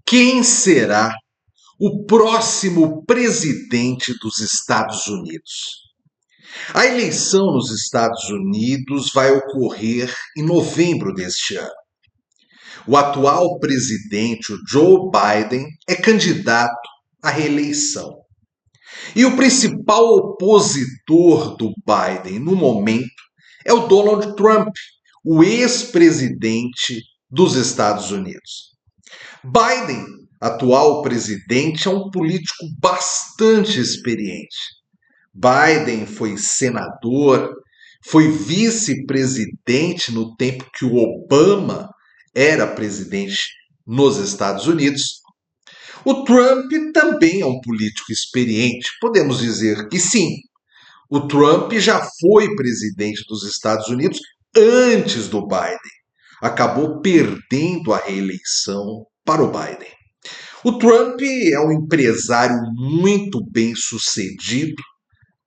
Quem será o próximo presidente dos Estados Unidos? A eleição nos Estados Unidos vai ocorrer em novembro deste ano. O atual presidente, o Joe Biden, é candidato à reeleição. E o principal opositor do Biden no momento é o Donald Trump, o ex-presidente dos Estados Unidos. Biden, atual presidente, é um político bastante experiente. Biden foi senador, foi vice-presidente no tempo que o Obama era presidente nos Estados Unidos. O Trump também é um político experiente, podemos dizer que sim. O Trump já foi presidente dos Estados Unidos antes do Biden. Acabou perdendo a reeleição para o Biden. O Trump é um empresário muito bem sucedido,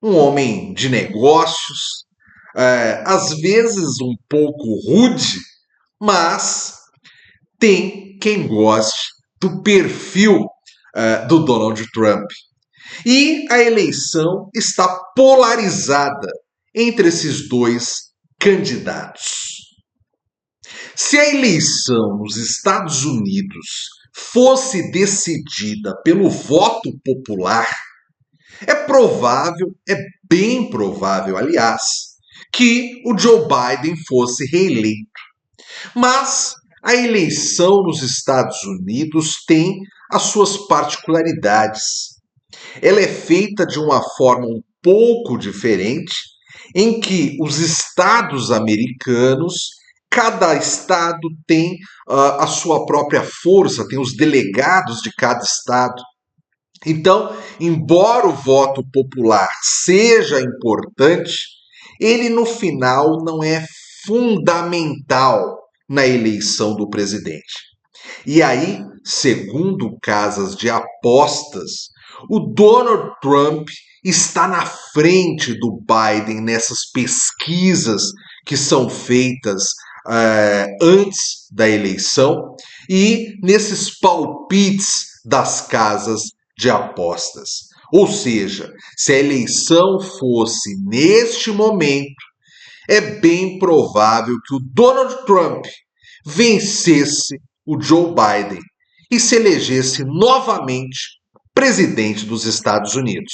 um homem de negócios, às vezes um pouco rude, mas tem quem goste do perfil do Donald Trump. E a eleição está polarizada entre esses dois candidatos. Se a eleição nos Estados Unidos fosse decidida pelo voto popular, é provável, é bem provável, aliás, que o Joe Biden fosse reeleito. Mas a eleição nos Estados Unidos tem as suas particularidades. Ela é feita de uma forma um pouco diferente, em que os estados americanos, cada estado tem a sua própria força, tem os delegados de cada estado. Então, embora o voto popular seja importante, ele no final não é fundamental na eleição do presidente. E aí, segundo casas de apostas, o Donald Trump está na frente do Biden nessas pesquisas que são feitas antes da eleição e nesses palpites das casas de apostas. Ou seja, se a eleição fosse neste momento, é bem provável que o Donald Trump vencesse o Joe Biden e se elegesse novamente presidente dos Estados Unidos.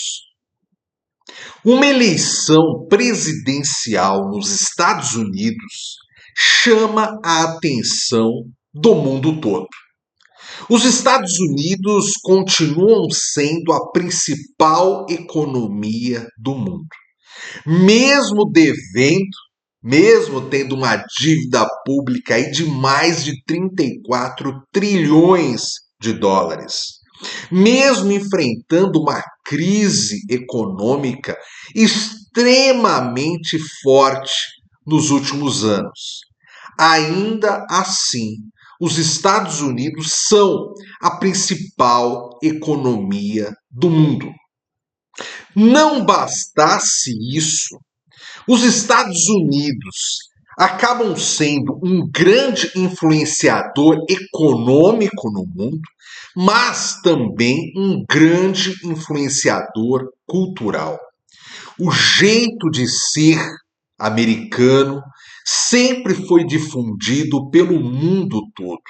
Uma eleição presidencial nos Estados Unidos chama a atenção do mundo todo. Os Estados Unidos continuam sendo a principal economia do mundo. Mesmo tendo uma dívida pública aí de mais de 34 trilhões de dólares, mesmo enfrentando uma crise econômica extremamente forte nos últimos anos, ainda assim, os Estados Unidos são a principal economia do mundo. Não bastasse isso, os Estados Unidos acabam sendo um grande influenciador econômico no mundo, mas também um grande influenciador cultural. O jeito de ser americano sempre foi difundido pelo mundo todo.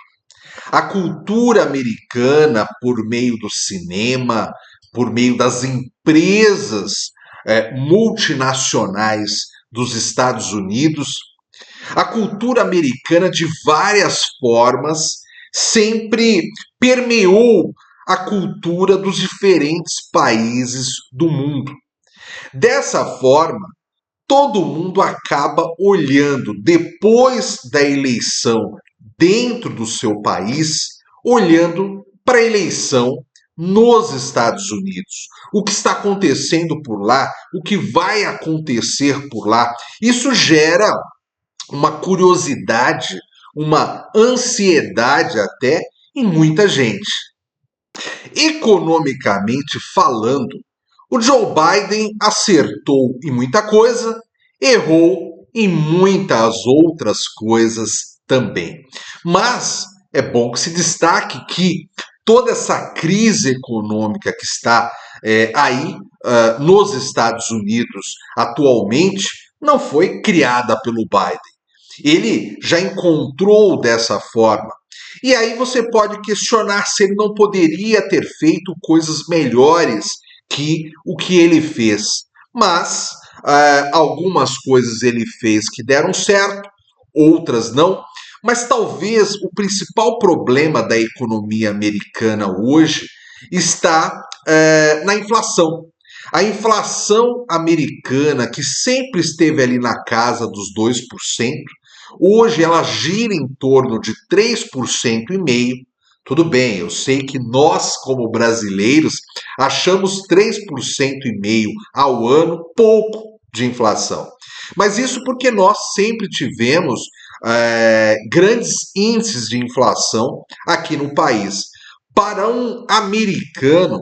A cultura americana, por meio do cinema, por meio das empresas multinacionais dos Estados Unidos, a cultura americana, de várias formas, sempre permeou a cultura dos diferentes países do mundo. Dessa forma, todo mundo acaba olhando, depois da eleição dentro do seu país, olhando para a eleição nos Estados Unidos. O que está acontecendo por lá, o que vai acontecer por lá. Isso gera uma curiosidade, uma ansiedade até em muita gente. Economicamente falando, o Joe Biden acertou em muita coisa, errou em muitas outras coisas também. Mas é bom que se destaque que toda essa crise econômica que está aí nos Estados Unidos atualmente não foi criada pelo Biden. Ele já encontrou dessa forma. E aí você pode questionar se ele não poderia ter feito coisas melhores que o que ele fez. Mas algumas coisas ele fez que deram certo, outras não. Mas talvez o principal problema da economia americana hoje está na inflação. A inflação americana, que sempre esteve ali na casa dos 2%, hoje ela gira em torno de 3,5%. Tudo bem, eu sei que nós, como brasileiros, achamos 3,5% ao ano pouco de inflação. Mas isso porque nós sempre tivemos grandes índices de inflação aqui no país. Para um americano,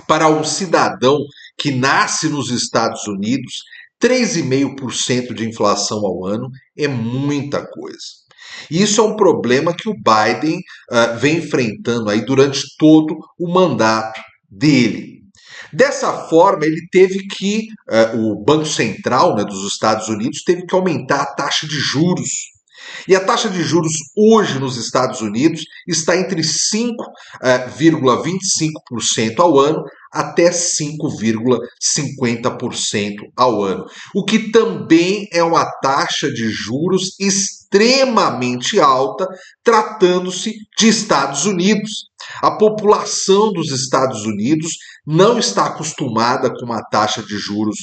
para um cidadão que nasce nos Estados Unidos, 3,5% de inflação ao ano é muita coisa. Isso é um problema que o Biden vem enfrentando aí durante todo o mandato dele. Dessa forma, ele teve que, o Banco Central, né, dos Estados Unidos, teve que aumentar a taxa de juros. E a taxa de juros hoje nos Estados Unidos está entre 5,25% ao ano até 5,50% ao ano, o que também é uma taxa de juros extremamente alta, tratando-se de Estados Unidos. A população dos Estados Unidos não está acostumada com uma taxa de juros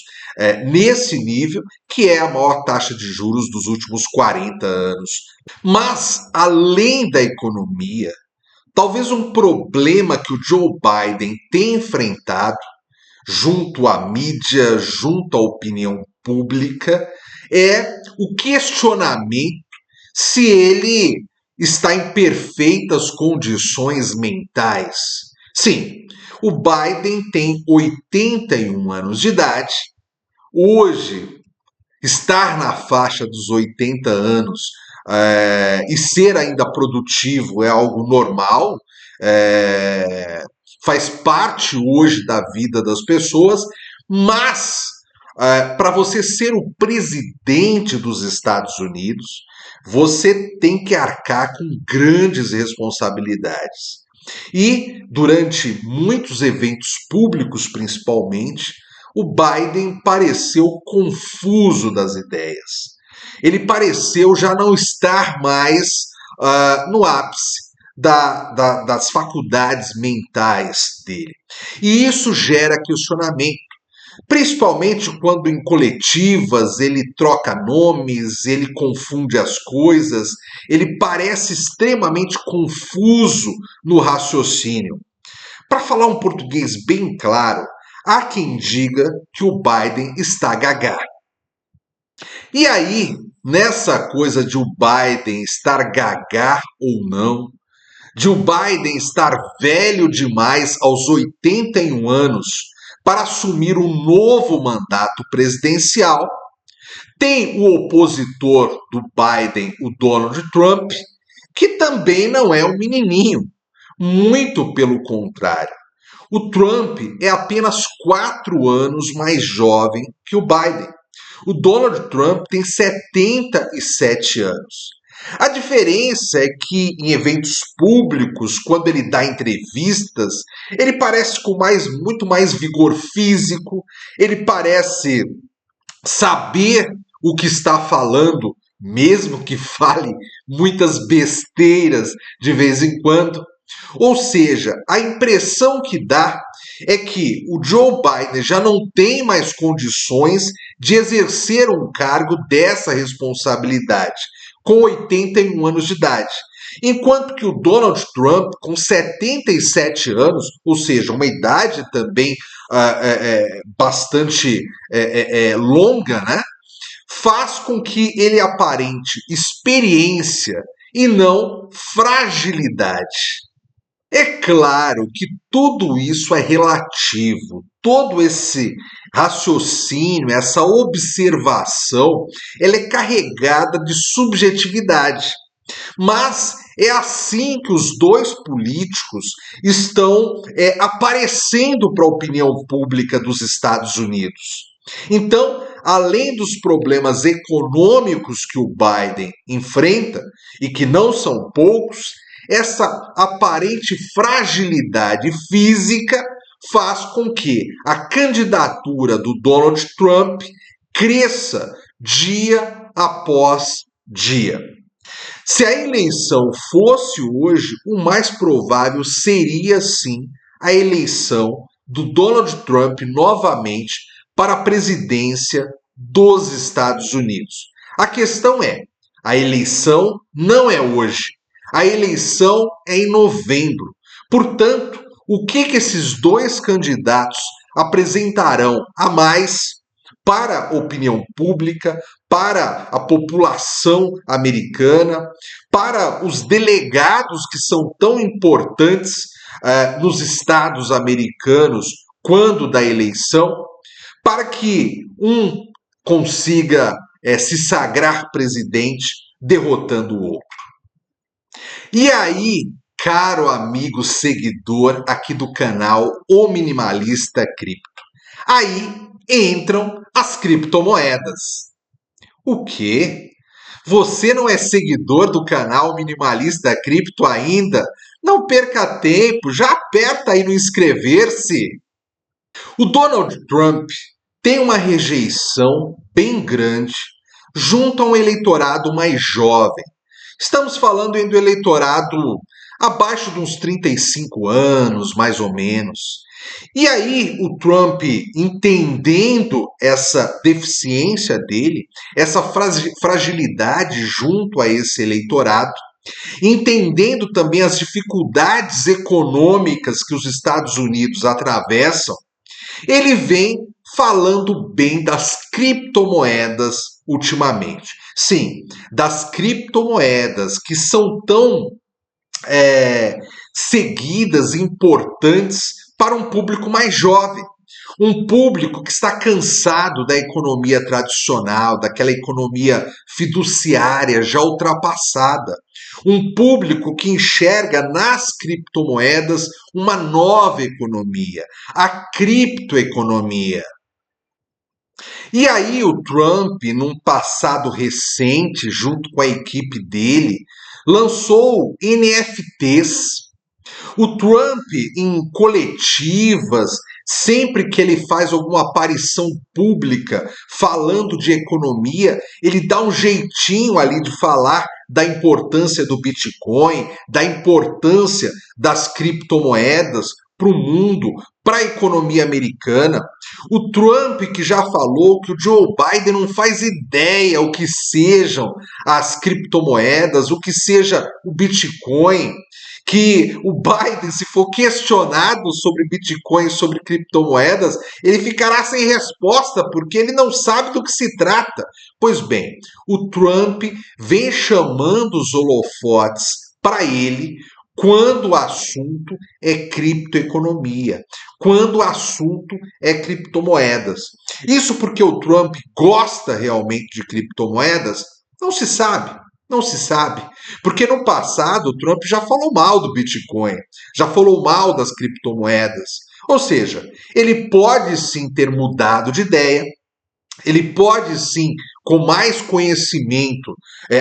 nesse nível, que é a maior taxa de juros dos últimos 40 anos. Mas, além da economia, talvez um problema que o Joe Biden tem enfrentado junto à mídia, junto à opinião pública, é o questionamento se ele está em perfeitas condições mentais. Sim, o Biden tem 81 anos de idade. Hoje, estar na faixa dos 80 anos e ser ainda produtivo é algo normal, faz parte hoje da vida das pessoas, mas para você ser o presidente dos Estados Unidos, você tem que arcar com grandes responsabilidades. E durante muitos eventos públicos, principalmente, o Biden pareceu confuso das ideias. Ele pareceu já não estar mais no ápice das faculdades mentais dele. E isso gera questionamento. Principalmente quando em coletivas ele troca nomes, ele confunde as coisas, ele parece extremamente confuso no raciocínio. Para falar um português bem claro, há quem diga que o Biden está gagá. E aí, nessa coisa de o Biden estar gagá ou não, de o Biden estar velho demais aos 81 anos para assumir um novo mandato presidencial, tem o opositor do Biden, o Donald Trump, que também não é um menininho, muito pelo contrário. O Trump é apenas 4 anos mais jovem que o Biden. O Donald Trump tem 77 anos. A diferença é que em eventos públicos, quando ele dá entrevistas, ele parece com muito mais vigor físico, ele parece saber o que está falando, mesmo que fale muitas besteiras de vez em quando. Ou seja, a impressão que dá é que o Joe Biden já não tem mais condições de exercer um cargo dessa responsabilidade, com 81 anos de idade. Enquanto que o Donald Trump, com 77 anos, ou seja, uma idade também bastante longa, né, faz com que ele aparente experiência e não fragilidade. É claro que tudo isso é relativo, todo esse raciocínio, essa observação, ela é carregada de subjetividade. Mas É assim que os dois políticos estão aparecendo para a opinião pública dos Estados Unidos. Então, além dos problemas econômicos que o Biden enfrenta, e que não são poucos, essa aparente fragilidade física faz com que a candidatura do Donald Trump cresça dia após dia. Se a eleição fosse hoje, o mais provável seria sim a eleição do Donald Trump novamente para a presidência dos Estados Unidos. A questão é, a eleição não é hoje, a eleição é em novembro. Portanto, o que esses dois candidatos apresentarão a mais para a opinião pública, para a população americana, para os delegados que são tão importantes nos estados americanos quando da eleição, para que um consiga se sagrar presidente derrotando o outro. E aí, caro amigo seguidor aqui do canal O Minimalista Cripto, aí entram as criptomoedas. O quê? Você não é seguidor do canal Minimalista Cripto ainda? Não perca tempo, já aperta aí no inscrever-se. O Donald Trump tem uma rejeição bem grande junto a um eleitorado mais jovem. Estamos falando do eleitorado abaixo de uns 35 anos, mais ou menos. E aí o Trump, entendendo essa deficiência dele, essa fragilidade junto a esse eleitorado, entendendo também as dificuldades econômicas que os Estados Unidos atravessam, ele vem falando bem das criptomoedas ultimamente. Sim, das criptomoedas que são tão seguidas, importantes para um público mais jovem. Um público que está cansado da economia tradicional, daquela economia fiduciária já ultrapassada. Um público que enxerga nas criptomoedas uma nova economia, a criptoeconomia. E aí o Trump, num passado recente, junto com a equipe dele, lançou NFTs. O Trump, em coletivas, sempre que ele faz alguma aparição pública falando de economia, ele dá um jeitinho ali de falar da importância do Bitcoin, da importância das criptomoedas para o mundo, para a economia americana. O Trump, que já falou que o Joe Biden não faz ideia o que sejam as criptomoedas, o que seja o Bitcoin, que o Biden, se for questionado sobre Bitcoin, sobre criptomoedas, ele ficará sem resposta, porque ele não sabe do que se trata. Pois bem, o Trump vem chamando os holofotes para ele quando o assunto é criptoeconomia, quando o assunto é criptomoedas. Isso porque o Trump gosta realmente de criptomoedas? Não se sabe. Não se sabe. Porque no passado o Trump já falou mal do Bitcoin, já falou mal das criptomoedas. Ou seja, ele pode sim ter mudado de ideia, ele pode sim, com mais conhecimento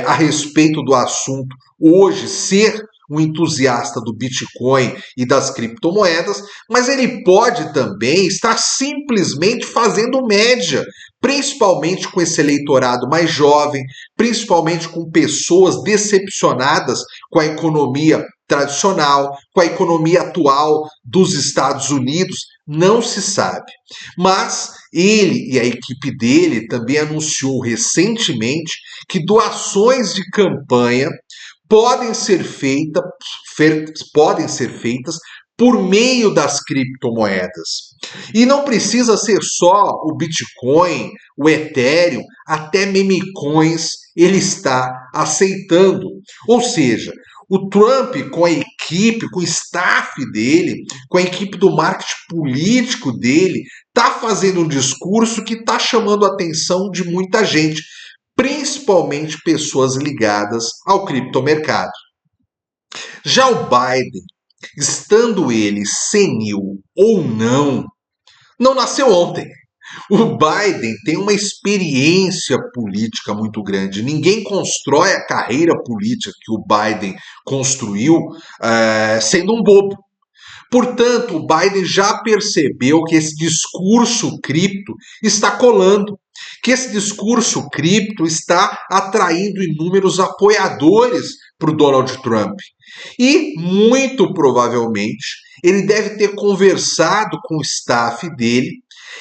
a respeito do assunto, hoje ser um entusiasta do Bitcoin e das criptomoedas, mas ele pode também estar simplesmente fazendo média, principalmente com esse eleitorado mais jovem, principalmente com pessoas decepcionadas com a economia tradicional, com a economia atual dos Estados Unidos, não se sabe. Mas ele e a equipe dele também anunciou recentemente que doações de campanha podem ser feitas por meio das criptomoedas. E não precisa ser só o Bitcoin, o Ethereum, até memecoins ele está aceitando. Ou seja, o Trump, com a equipe, com o staff dele, com a equipe do marketing político dele, está fazendo um discurso que está chamando a atenção de muita gente, principalmente pessoas ligadas ao criptomercado. Já o Biden, estando ele senil ou não nasceu ontem. O Biden tem uma experiência política muito grande. Ninguém constrói a carreira política que o Biden construiu sendo um bobo. Portanto, o Biden já percebeu que esse discurso cripto está colando, que esse discurso cripto está atraindo inúmeros apoiadores para o Donald Trump. E, muito provavelmente, ele deve ter conversado com o staff dele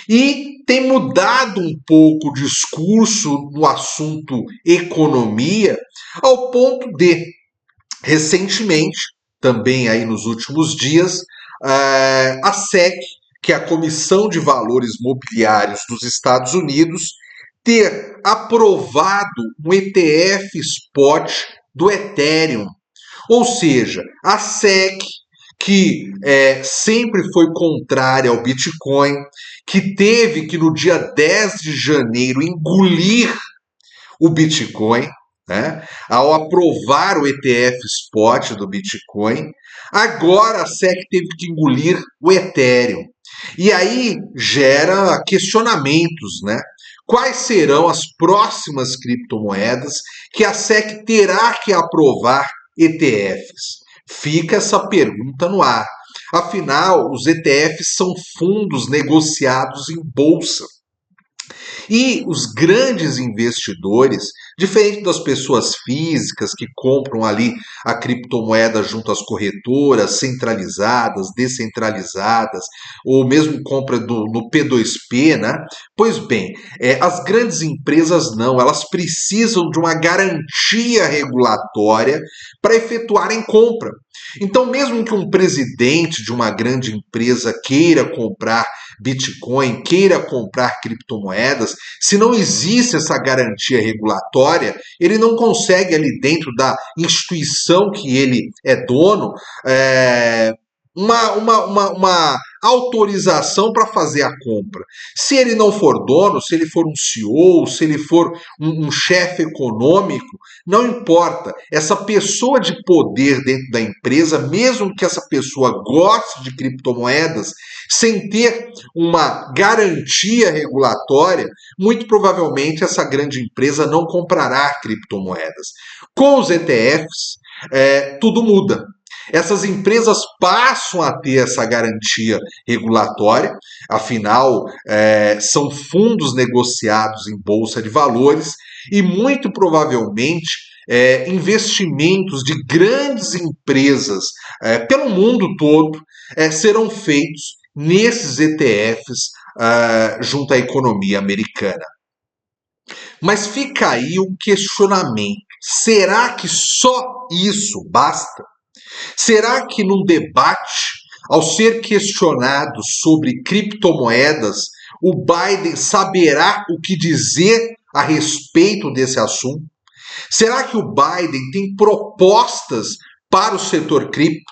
e tem mudado um pouco o discurso no assunto economia, ao ponto de, recentemente, também aí nos últimos dias, a SEC, que é a Comissão de Valores Mobiliários dos Estados Unidos, ter aprovado um ETF spot do Ethereum. Ou seja, a SEC, que sempre foi contrária ao Bitcoin, que teve que no dia 10 de janeiro engolir o Bitcoin, né? Ao aprovar o ETF spot do Bitcoin, agora a SEC teve que engolir o Ethereum. E aí gera questionamentos, né? Quais serão as próximas criptomoedas que a SEC terá que aprovar ETFs? Fica essa pergunta no ar. Afinal, os ETFs são fundos negociados em bolsa. E os grandes investidores, diferente das pessoas físicas que compram ali a criptomoeda junto às corretoras centralizadas, descentralizadas, ou mesmo compra no P2P, né? Pois bem, as grandes empresas não, elas precisam de uma garantia regulatória para efetuarem compra. Então, mesmo que um presidente de uma grande empresa queira comprar Bitcoin, queira comprar criptomoedas, se não existe essa garantia regulatória, ele não consegue ali dentro da instituição que ele é dono uma autorização para fazer a compra. Se ele não for dono, se ele for um CEO, se ele for um chefe econômico, não importa. Essa pessoa de poder dentro da empresa, mesmo que essa pessoa goste de criptomoedas, sem ter uma garantia regulatória, muito provavelmente essa grande empresa não comprará criptomoedas. Com os ETFs, tudo muda. Essas empresas passam a ter essa garantia regulatória, afinal, são fundos negociados em bolsa de valores e muito provavelmente investimentos de grandes empresas pelo mundo todo serão feitos nesses ETFs junto à economia americana. Mas fica aí um questionamento: será que só isso basta? Será que num debate, ao ser questionado sobre criptomoedas, o Biden saberá o que dizer a respeito desse assunto? Será que o Biden tem propostas para o setor cripto?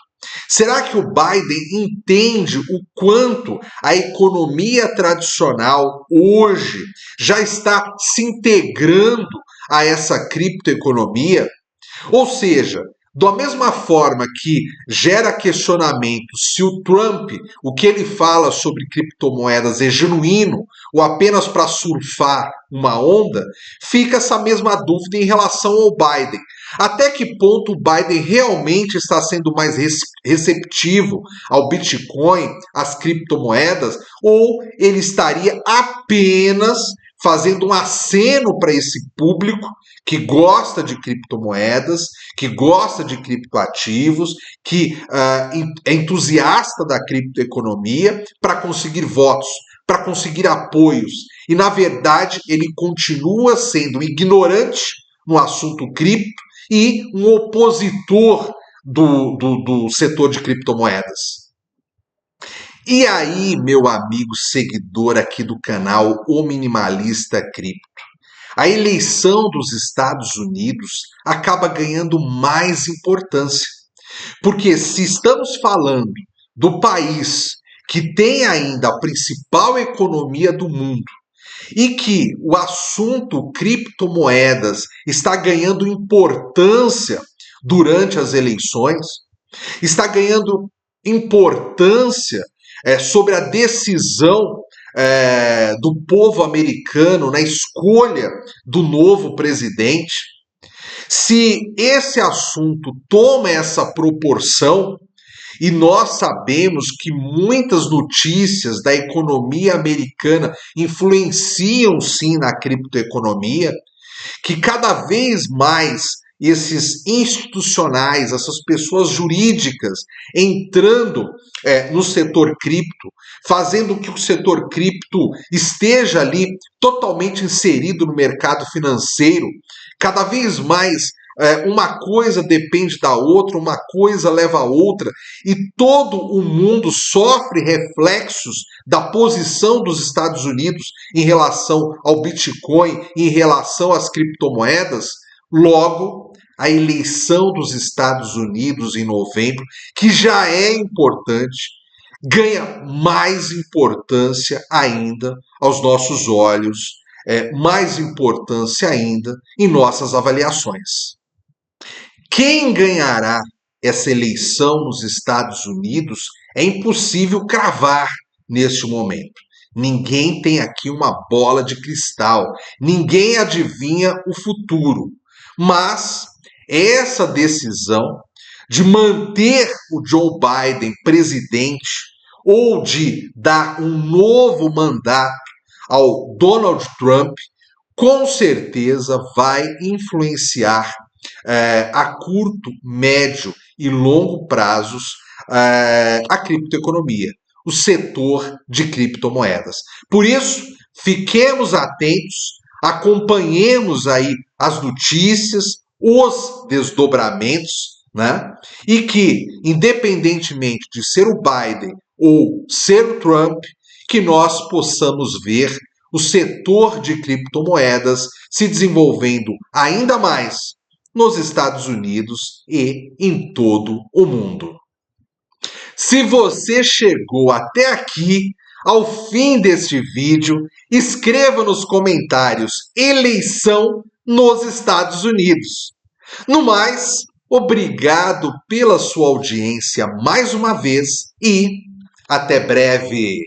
Será que o Biden entende o quanto a economia tradicional hoje já está se integrando a essa criptoeconomia? Ou seja, da mesma forma que gera questionamento se o Trump, o que ele fala sobre criptomoedas é genuíno ou apenas para surfar uma onda, fica essa mesma dúvida em relação ao Biden. Até que ponto o Biden realmente está sendo mais receptivo ao Bitcoin, às criptomoedas, ou ele estaria apenas fazendo um aceno para esse público que gosta de criptomoedas, que gosta de criptoativos, que é entusiasta da criptoeconomia para conseguir votos, para conseguir apoios. E, na verdade, ele continua sendo ignorante no assunto cripto e um opositor do setor de criptomoedas. E aí, meu amigo seguidor aqui do canal O Minimalista Cripto, a eleição dos Estados Unidos acaba ganhando mais importância. Porque se estamos falando do país que tem ainda a principal economia do mundo e que o assunto criptomoedas está ganhando importância durante as eleições, está ganhando importância sobre a decisão do povo americano na escolha do novo presidente. Se esse assunto toma essa proporção, e nós sabemos que muitas notícias da economia americana influenciam sim na criptoeconomia, que cada vez mais esses institucionais, essas pessoas jurídicas entrando no setor cripto, fazendo que o setor cripto esteja ali totalmente inserido no mercado financeiro, cada vez mais uma coisa depende da outra, uma coisa leva a outra, e todo o mundo sofre reflexos da posição dos Estados Unidos em relação ao Bitcoin, em relação às criptomoedas. Logo, a eleição dos Estados Unidos em novembro, que já é importante, ganha mais importância ainda aos nossos olhos, mais importância ainda em nossas avaliações. Quem ganhará essa eleição nos Estados Unidos é impossível cravar neste momento. Ninguém tem aqui uma bola de cristal, ninguém adivinha o futuro. Mas essa decisão de manter o Joe Biden presidente ou de dar um novo mandato ao Donald Trump, com certeza vai influenciar a curto, médio e longo prazos a criptoeconomia, o setor de criptomoedas. Por isso, fiquemos atentos, acompanhemos aí as notícias, os desdobramentos, né? E que, independentemente de ser o Biden ou ser o Trump, que nós possamos ver o setor de criptomoedas se desenvolvendo ainda mais nos Estados Unidos e em todo o mundo. Se você chegou até aqui, ao fim deste vídeo, escreva nos comentários eleição nos Estados Unidos. No mais, obrigado pela sua audiência mais uma vez e até breve.